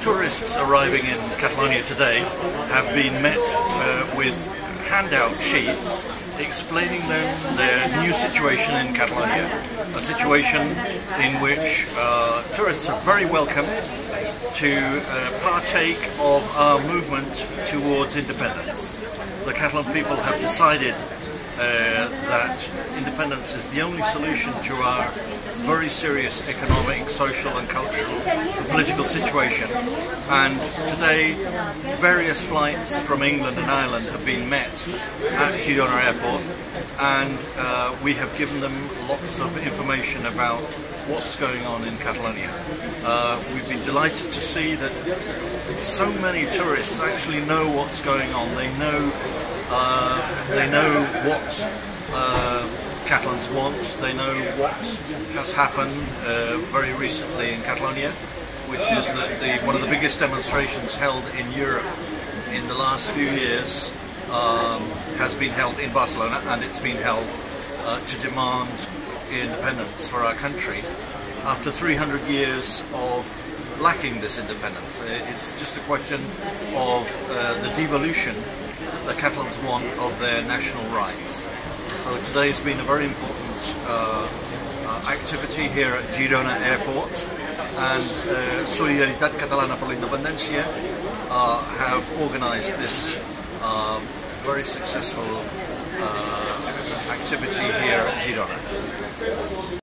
Tourists arriving in Catalonia today have been met with handout sheets explaining them their new situation in Catalonia, a situation in which tourists are very welcome to partake of our movement towards independence. The Catalan people have decided that independence is the only solution to our very serious economic, social and cultural and political situation, and today various flights from England and Ireland have been met at Girona airport, and we have given them lots of information about what's going on in Catalonia. We've been delighted to see that so many tourists actually know what's going on. They know what Catalans want. They know what has happened very recently in Catalonia, which is that one of the biggest demonstrations held in Europe in the last few years has been held in Barcelona, and it's been held to demand independence for our country after 300 years of lacking this independence. It's just a question of the devolution that the Catalans want of their national rights. So today has been a very important activity here at Girona Airport, and Solidaritat Catalana per la Independència have organised this very successful activity here at Girona.